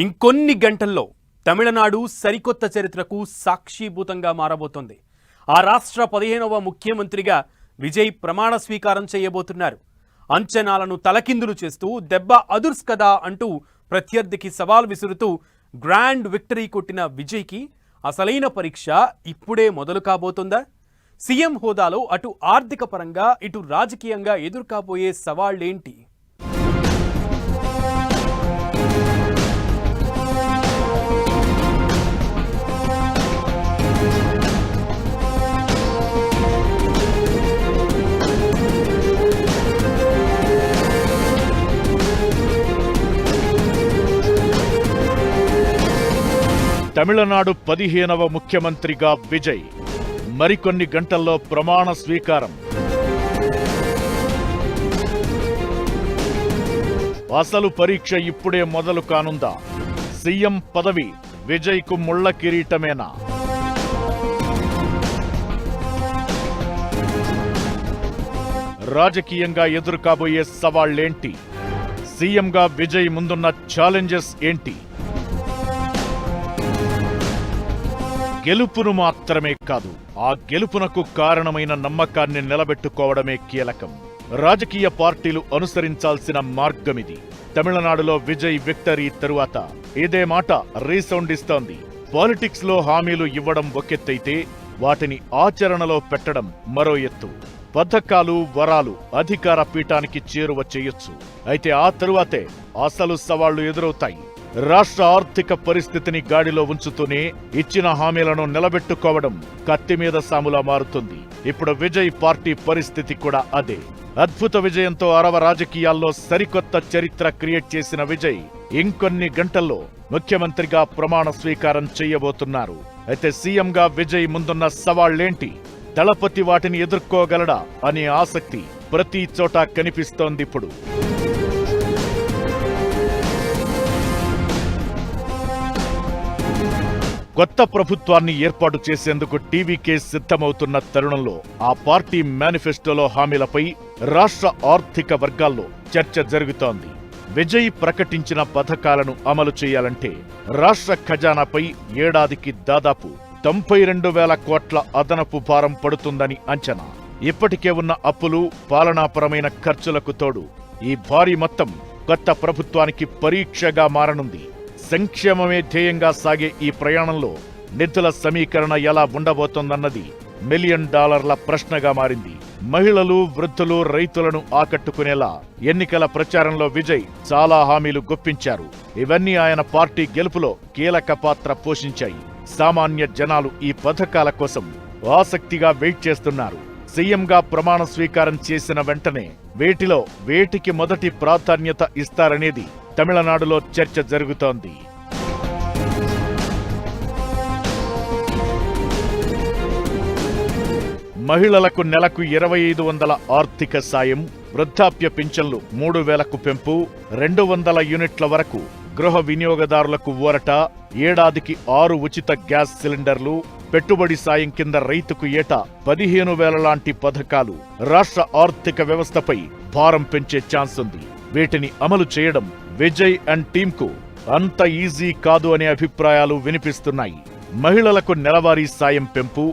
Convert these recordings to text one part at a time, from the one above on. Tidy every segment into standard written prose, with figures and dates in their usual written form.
ఇంకొన్ని గంటల్లో తమిళనాడు సరికొత్త చరిత్రకు సాక్షిభూతంగా మారబోతోంది. ఆ రాష్ట్ర 15వ ముఖ్యమంత్రిగా విజయ్ ప్రమాణ స్వీకారం చేయబోతున్నారు. అంచనాలను తలకిందులు చేస్తూ దెబ్బ అదుర్స్ కదా అంటూ ప్రత్యర్థికి సవాల్ విసురుతూ గ్రాండ్ విక్టరీ కొట్టిన విజయ్కి అసలైన పరీక్ష ఇప్పుడే మొదలు కాబోతుందా? సీఎం హోదాలో అటు ఆర్థిక పరంగా ఇటు రాజకీయంగా ఎదుర్కాబోయే సవాళ్లేంటి? తమిళనాడు 15వ ముఖ్యమంత్రిగా విజయ్ మరికొన్ని గంటల్లో ప్రమాణ స్వీకారం. అసలు పరీక్ష ఇప్పుడే మొదలు కానుందా? సీఎం పదవి విజయ్కు ముళ్ల కిరీటమేనా? రాజకీయంగా ఎదురుకాబోయే సవాళ్లేంటి? సీఎంగా విజయ్ ముందున్న ఛాలెంజెస్ ఏంటి? గెలుపును మాత్రమే కాదు, ఆ గెలుపునకు కారణమైన నమ్మకాన్ని నిలబెట్టుకోవడమే కీలకం. రాజకీయ పార్టీలు అనుసరించాల్సిన మార్గమిది. తమిళనాడులో విజయ్ విక్టరీ తరువాత ఇదే మాట రీసౌండ్ ఇస్తోంది. పాలిటిక్స్ లో హామీలు ఇవ్వడం ఒకెత్తైతే వాటిని ఆచరణలో పెట్టడం మరో ఎత్తు. పథకాలు, వరాలు అధికార పీఠానికి చేరువ చేయొచ్చు. అయితే ఆ తరువాతే అసలు సవాళ్లు ఎదురవుతాయి. రాష్ట్ర ఆర్థిక పరిస్థితిని గాడిలో ఉంచుతూనే ఇచ్చిన హామీలను నిలబెట్టుకోవడం కత్తి మీద సాములా మారుతుంది. ఇప్పుడు విజయ్ పార్టీ పరిస్థితి కూడా అదే. అద్భుత విజయంతో అరవ రాజకీయాల్లో సరికొత్త చరిత్ర క్రియేట్ చేసిన విజయ్ ఇంకొన్ని గంటల్లో ముఖ్యమంత్రిగా ప్రమాణ స్వీకారం చేయబోతున్నారు. అయితే సీఎంగా విజయ్ ముందున్న సవాళ్లేంటి? దళపతి వాటిని ఎదుర్కోగలడా అనే ఆసక్తి ప్రతి చోట కనిపిస్తోందిప్పుడు. కొత్త ప్రభుత్వాన్ని ఏర్పాటు చేసేందుకు టీవీకే సిద్ధమవుతున్న తరుణంలో ఆ పార్టీ మేనిఫెస్టోలో హామీలపై రాష్ట్ర ఆర్థిక వర్గాల్లో చర్చ జరుగుతోంది. విజయ్ ప్రకటించిన పథకాలను అమలు చేయాలంటే రాష్ట్ర ఖజానాపై ఏడాదికి దాదాపు 92,000 కోట్ల అదనపు భారం పడుతుందని అంచనా. ఇప్పటికే ఉన్న అప్పులు, పాలనాపరమైన ఖర్చులకు తోడు ఈ భారీ మొత్తం కొత్త ప్రభుత్వానికి పరీక్షగా మారనుంది. సంక్షేమమే ధ్యేయంగా సాగే ఈ ప్రయాణంలో నిధుల సమీకరణ ఎలా ఉండబోతోందన్నది $1 మిలియన్ ప్రశ్నగా మారింది. మహిళలు, వృద్ధులు, రైతులను ఆకట్టుకునేలా ఎన్నికల ప్రచారంలో విజయ్ చాలా హామీలు గుప్పించారు. ఇవన్నీ ఆయన పార్టీ గెలుపులో కీలక పాత్ర పోషించాయి. సామాన్య జనాలు ఈ పథకాల కోసం ఆసక్తిగా వెయిట్ చేస్తున్నారు. సీఎంగా ప్రమాణ స్వీకారం చేసిన వెంటనే వీటిలో వేటికి మొదటి ప్రాధాన్యత ఇస్తారనేది తమిళనాడులో చర్చ జరుగుతోంది. మహిళలకు నెలకు 2,500 ఆర్థిక సాయం, వృద్ధాప్య పింఛన్లు 3,000కు పెంపు, 200 యూనిట్ల వరకు గృహ వినియోగదారులకు ఊరట, ఏడాదికి 6 ఉచిత గ్యాస్ సిలిండర్లు, పెట్టుబడి సాయం కింద రైతుకు ఏటా 15,000 లాంటి పథకాలు రాష్ట్ర ఆర్థిక వ్యవస్థపై భారం పెంచే ఛాన్స్ ఉంది. వీటిని అమలు చేయడం విజయ్ అండ్ టీంకు అంత ఈజీ కాదు అనే అభిప్రాయాలు వినిపిస్తున్నాయి. మహిళలకు నెలవారీ సాయం పెంపు,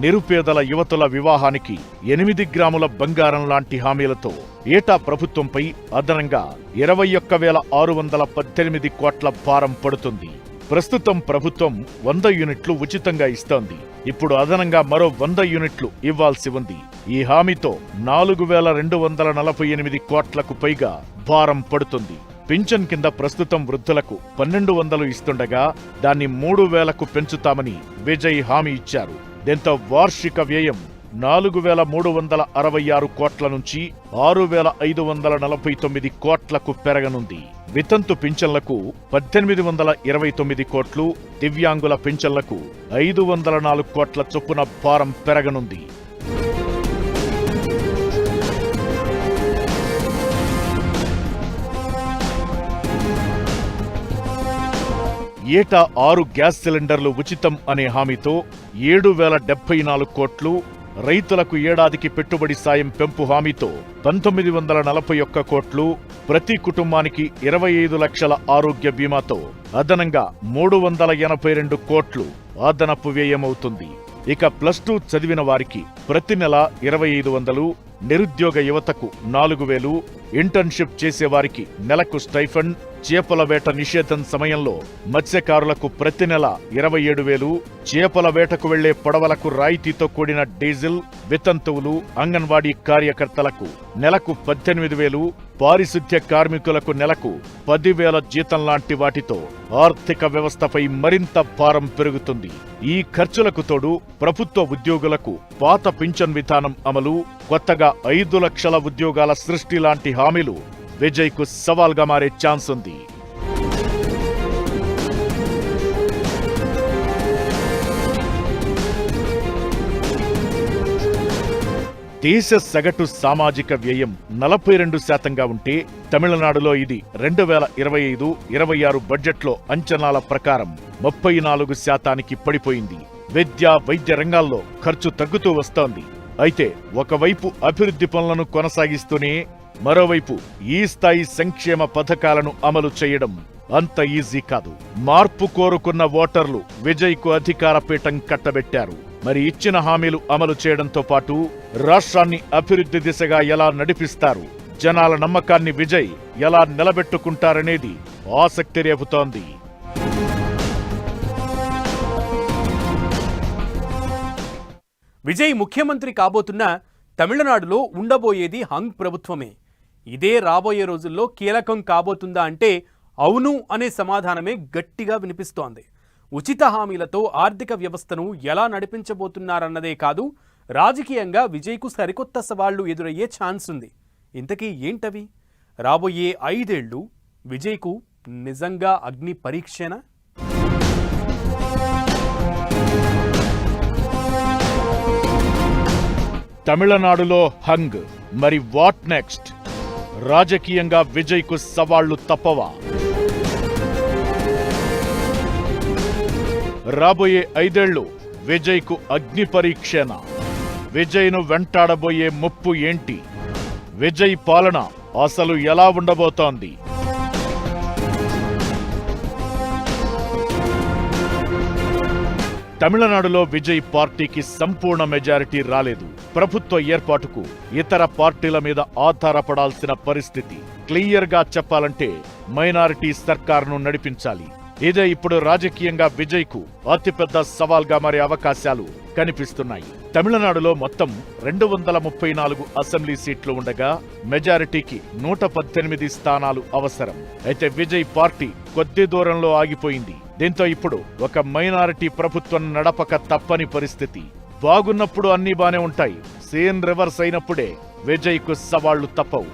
నిరుపేదల యువతుల వివాహానికి 8 గ్రాముల బంగారం లాంటి హామీలతో ఏటా ప్రభుత్వంపై అదనంగా 21,618 కోట్ల భారం పడుతుంది. ప్రస్తుతం ప్రభుత్వం 100 యూనిట్లు ఉచితంగా ఇస్తోంది. ఇప్పుడు అదనంగా మరో 100 యూనిట్లు ఇవ్వాల్సి ఉంది. ఈ హామీతో 4,248 కోట్లకు పైగా భారం పడుతుంది. పింఛన్ కింద ప్రస్తుతం వృద్ధులకు 1,200 ఇస్తుండగా దాన్ని 3,000కు పెంచుతామని విజయ్ హామీ ఇచ్చారు. దీంతో వార్షిక వ్యయం 4,366 కోట్ల నుంచి 6,549 కోట్లకు పెరగనుంది. వితంతు పింఛన్లకు 1,829 కోట్లు, దివ్యాంగుల పింఛన్లకు 504 కోట్ల చొప్పున భారం పెరగనుంది. ఏటా 6 గ్యాస్ సిలిండర్లు ఉచితం అనే హామీతో 7,074 కోట్లు, రైతులకు ఏడాదికి పెట్టుబడి సాయం పెంపు హామీతో 1941 కోట్లు, ప్రతి కుటుంబానికి 25 లక్షల ఆరోగ్య బీమాతో అదనంగా 382 కోట్లు అదనపు వ్యయమవుతుంది. ఇక +2 చదివిన వారికి ప్రతి నెల 2500, నిరుద్యోగ యువతకు 4000, ఇంటర్న్షిప్ చేసేవారికి నెలకు స్టైఫండ్, చేపల వేట నిషేధం సమయంలో మత్స్యకారులకు ప్రతి నెల 27,000, చేపల వేటకు వెళ్లే పడవలకు రాయితీతో కూడిన డీజిల్, వితంతువులు, అంగన్వాడీ కార్యకర్తలకు నెలకు 18,000, పారిశుద్ధ్య కార్మికులకు నెలకు 10,000 జీతం లాంటి వాటితో ఆర్థిక వ్యవస్థపై మరింత భారం పెరుగుతుంది. ఈ ఖర్చులకు తోడు ప్రభుత్వ ఉద్యోగులకు పాత పింఛన్ విధానం అమలు, కొత్తగా 5 లక్షల ఉద్యోగాల సృష్టి లాంటి హామీలు విజయ్కు సవాల్గా మారే ఛాన్స్ ఉంది. దేశ సగటు సామాజిక వ్యయం 42%గా ఉంటే తమిళనాడులో ఇది 2025-26 బడ్జెట్లో అంచనాల ప్రకారం 34%కి పడిపోయింది. విద్య, వైద్య రంగాల్లో ఖర్చు తగ్గుతూ వస్తోంది. అయితే ఒకవైపు అభివృద్ధి పనులను కొనసాగిస్తూనే మరోవైపు ఈ స్థాయి సంక్షేమ పథకాలను అమలు చేయడం అంత ఈజీ కాదు. మార్పు కోరుకున్న ఓటర్లు విజయ్కు అధికార పీఠం కట్టబెట్టారు. మరి ఇచ్చిన హామీలు అమలు చేయడంతో పాటు రాష్ట్రాన్ని అభివృద్ధి దిశగా ఎలా నడిపిస్తారు, జనాల నమ్మకాన్ని విజయ్ ఎలా నిలబెట్టుకుంటారనేది ఆసక్తి రేపుతోంది. విజయ్ ముఖ్యమంత్రి కాబోతున్న తమిళనాడులో ఉండబోయేది హంగ్ ప్రభుత్వమే. ఇదే రాబోయే రోజుల్లో కీలకం కాబోతుందా అంటే అవును అనే సమాధానమే గట్టిగా వినిపిస్తోంది. ఉచిత హామీలతో ఆర్థిక వ్యవస్థను ఎలా నడిపించబోతున్నారన్నదే కాదు, రాజకీయంగా విజయ్కు సరికొత్త సవాళ్లు ఎదురయ్యే ఛాన్స్ ఉంది. ఇంతకీ ఏంటవి? రాబోయే 5 ఏళ్లు విజయ్కు నిజంగా అగ్ని పరీక్షేనా? తమిళనాడులో హంగ్, మరి వాట్ నెక్స్ట్? రాజకీయంగా విజయ్కు సవాళ్లు తప్పవా? రాబోయే 5 ఏళ్లు విజయ్కు అగ్ని పరీక్షేనా? విజయ్ను వెంటాడబోయే ముప్పు ఏంటి? విజయ్ పాలన అసలు ఎలా ఉండబోతోంది? తమిళనాడులో విజయ్ పార్టీకి సంపూర్ణ మెజారిటీ రాలేదు. ప్రభుత్వ ఏర్పాటుకు ఇతర పార్టీల మీద ఆధారపడాల్సిన పరిస్థితి. క్లియర్గా చెప్పాలంటే మైనారిటీ సర్కారును నడిపించాలి. ఇదే ఇప్పుడు రాజకీయంగా విజయ్కు అతిపెద్ద సవాల్గా మారే అవకాశాలు కనిపిస్తున్నాయి. తమిళనాడులో మొత్తం 234 అసెంబ్లీ సీట్లు ఉండగా మెజారిటీకి 118 స్థానాలు అవసరం. అయితే విజయ్ పార్టీ కొద్ది దూరంలో ఆగిపోయింది. దీంతో ఇప్పుడు ఒక మైనారిటీ ప్రభుత్వం నడపక తప్పని పరిస్థితి. బాగున్నప్పుడు అన్నీ బానే ఉంటాయి, సీన్ రివర్స్ అయినప్పుడే విజయ్కు సవాళ్లు తప్పవు.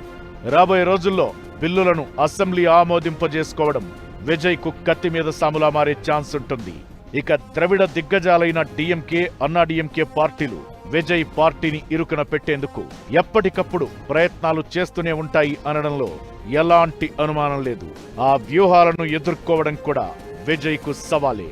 రాబోయే రోజుల్లో బిల్లులను అసెంబ్లీ ఆమోదింపజేసుకోవడం విజయ్కు కత్తి మీద సాములా మారే ఛాన్స్ ఉంటుంది. ఇక ద్రవిడ దిగ్గజాలైన డిఎంకే, అన్నాడీఎంకే పార్టీలు విజయ్ పార్టీని ఇరుకున పెట్టేందుకు ఎప్పటికప్పుడు ప్రయత్నాలు చేస్తూనే ఉంటాయి అనడంలో ఎలాంటి అనుమానం లేదు. ఆ వ్యూహాలను ఎదుర్కోవడం కూడా విజయ్కు సవాలే.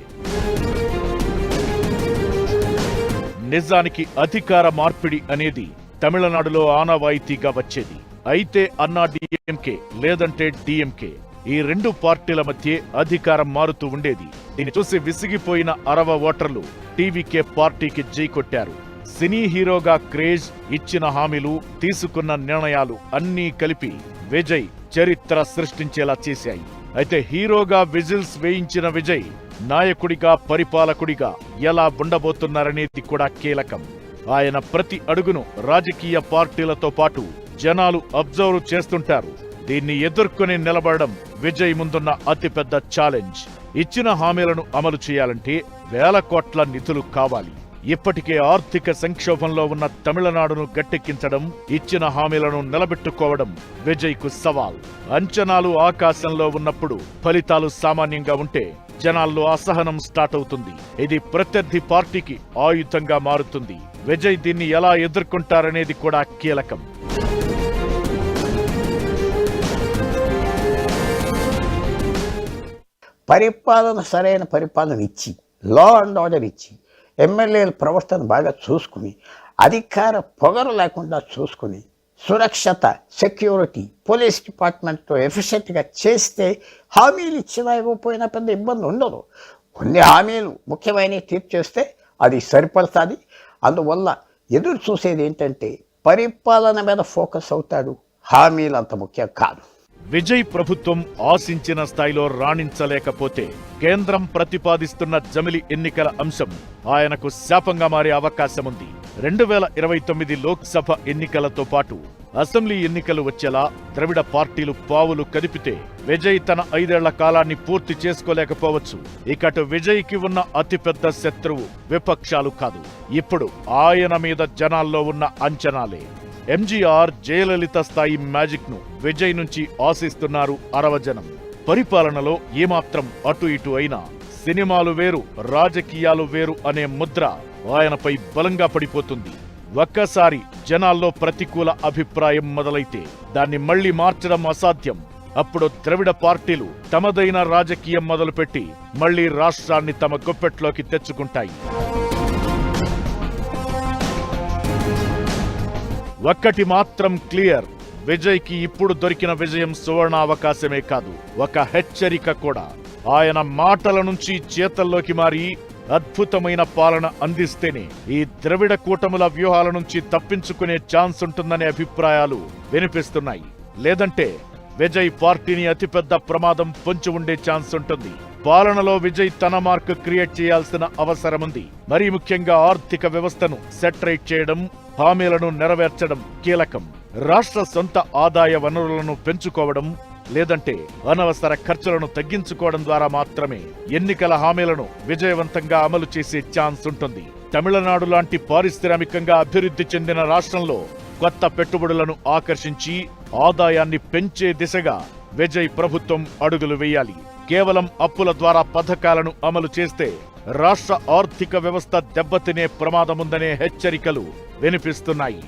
నిజానికి అధికార మార్పిడి అనేది తమిళనాడులో ఆనవాయితీగా వచ్చేది. అయితే అన్నాడీఎంకే లేదంటే డిఎంకే, ఈ 2 పార్టీల మధ్య అధికారం మారుతూ ఉండేది. దీన్ని చూసి విసిగిపోయిన అరవ ఓటర్లు టీవీకే పార్టీకి జై కొట్టారు. సినీ హీరోగా క్రేజ్, ఇచ్చిన హామీలు, తీసుకున్న నిర్ణయాలు అన్నీ కలిపి విజయ్ చరిత్ర సృష్టించేలా చేశాయి. అయితే హీరోగా విజిల్స్ వేయించిన విజయ్ నాయకుడిగా, పరిపాలకుడిగా ఎలా ఉండబోతున్నారనేది కూడా కీలకం. ఆయన ప్రతి అడుగును రాజకీయ పార్టీలతో పాటు జనాలు అబ్జర్వ్ చేస్తుంటారు. దీన్ని ఎదుర్కొని నిలబడడం విజయ్ ముందున్న అతిపెద్ద ఛాలెంజ్. ఇచ్చిన హామీలను అమలు చేయాలంటే వేల కోట్ల నిధులు కావాలి. ఇప్పటికే ఆర్థిక సంక్షోభంలో ఉన్న తమిళనాడును గట్టెక్కించడం, ఇచ్చిన హామీలను నిలబెట్టుకోవడం విజయ్కు సవాల్. అంచనాలు ఆకాశంలో ఉన్నప్పుడు ఫలితాలు సామాన్యంగా ఉంటే జనాల్లో అసహనం స్టార్ట్ అవుతుంది. ఇది ప్రత్యర్థి పార్టీకి ఆయుధంగా మారుతుంది. విజయ్ దీన్ని ఎలా ఎదుర్కొంటారనేది కూడా కీలకం. పరిపాలన సరైన పరిపాలన ఇచ్చి, లా అండ్ ఆర్డర్ ఇచ్చి, ఎమ్మెల్యేల ప్రవర్తన బాగా చూసుకుని అధికార పొగరు లేకుండా చూసుకుని సురక్షత, సెక్యూరిటీ, పోలీస్ డిపార్ట్మెంట్తో ఎఫిషియెంట్గా చేస్తే హామీలు ఇచ్చినా ఇవ్వకపోయినా పెద్ద ఇబ్బంది ఉండదు. కొన్ని హామీలు ముఖ్యమైనవి తీర్చేస్తే అది సరిపడుతుంది. అందువల్ల ఎదురు చూసేది ఏంటంటే పరిపాలన మీద ఫోకస్ అవుతాడు, హామీలు అంత ముఖ్యం కాదు. విజయ్ ప్రభుత్వం ఆశించిన స్థాయిలో రాణించలేకపోతే కేంద్రం ప్రతిపాదిస్తున్న జమిలి ఎన్నికల అంశం ఆయనకు శాపంగా మారే అవకాశముంది. 2029 లోక్సభ ఎన్నికలతో పాటు అసెంబ్లీ ఎన్నికలు వచ్చేలా ద్రవిడ పార్టీలు పావులు కదిపితే విజయ్ తన 5 ఏళ్ల కాలాన్ని పూర్తి చేసుకోలేకపోవచ్చు. ఇకటు విజయ్కి ఉన్న అతిపెద్ద శత్రువు విపక్షాలు కాదు, ఇప్పుడు ఆయన మీద జనాల్లో ఉన్న అంచనాలే. ఎంజీఆర్, జయలలిత స్థాయి మ్యాజిక్ ను విజయ్ నుంచి ఆశిస్తున్నారు అరవజనం. పరిపాలనలో ఏమాత్రం అటు ఇటు అయినా సినిమాలు వేరు, రాజకీయాలు వేరు అనే ముద్ర ఆయనపై బలంగా పడిపోతుంది. ఒక్కసారి జనాల్లో ప్రతికూల అభిప్రాయం మొదలైతే దాన్ని మళ్లీ మార్చడం అసాధ్యం. అప్పుడు ద్రవిడ పార్టీలు తమదైన రాజకీయం మొదలుపెట్టి మళ్లీ రాష్ట్రాన్ని తమ గుప్పెట్లోకి తెచ్చుకుంటాయి. ఒక్కటి మాత్రం క్లియర్, విజయ్కి ఇప్పుడు దొరికిన విజయం సువర్ణావకాశమే కాదు, ఒక హెచ్చరిక కూడా. ఆయన మాటల నుంచి చేతల్లోకి మారి అద్భుతమైన పాలన అందిస్తేనే ఈ ద్రవిడ కూటముల వ్యూహాల నుంచి తప్పించుకునే ఛాన్స్ ఉంటుందనే అభిప్రాయాలు వినిపిస్తున్నాయి. లేదంటే విజయ్ పార్టీని అతిపెద్ద ప్రమాదం పొంచి ఉండే ఛాన్స్ ఉంటుంది. పాలనలో విజయ్ తన మార్క్ క్రియేట్ చేయాల్సిన అవసరముంది. మరీ ముఖ్యంగా ఆర్థిక వ్యవస్థను సెటరేట్ చేయడం, హామీలను నెరవేర్చడం కీలకం. రాష్ట్ర సొంత ఆదాయ వనరులను పెంచుకోవడం, లేదంటే అనవసర ఖర్చులను తగ్గించుకోవడం ద్వారా మాత్రమే ఎన్నికల హామీలను విజయవంతంగా అమలు చేసే ఛాన్స్ ఉంటుంది. తమిళనాడు లాంటి పారిశ్రామికంగా అభివృద్ధి చెందిన రాష్ట్రంలో కొత్త పెట్టుబడులను ఆకర్షించి ఆదాయాన్ని పెంచే దిశగా విజయ్ ప్రభుత్వం అడుగులు వేయాలి. కేవలం అప్పుల ద్వారా పథకాలను అమలు చేస్తే రాష్ట్ర ఆర్థిక వ్యవస్థ దెబ్బతినే ప్రమాదముందనే హెచ్చరికలు వినిపిస్తున్నాయి.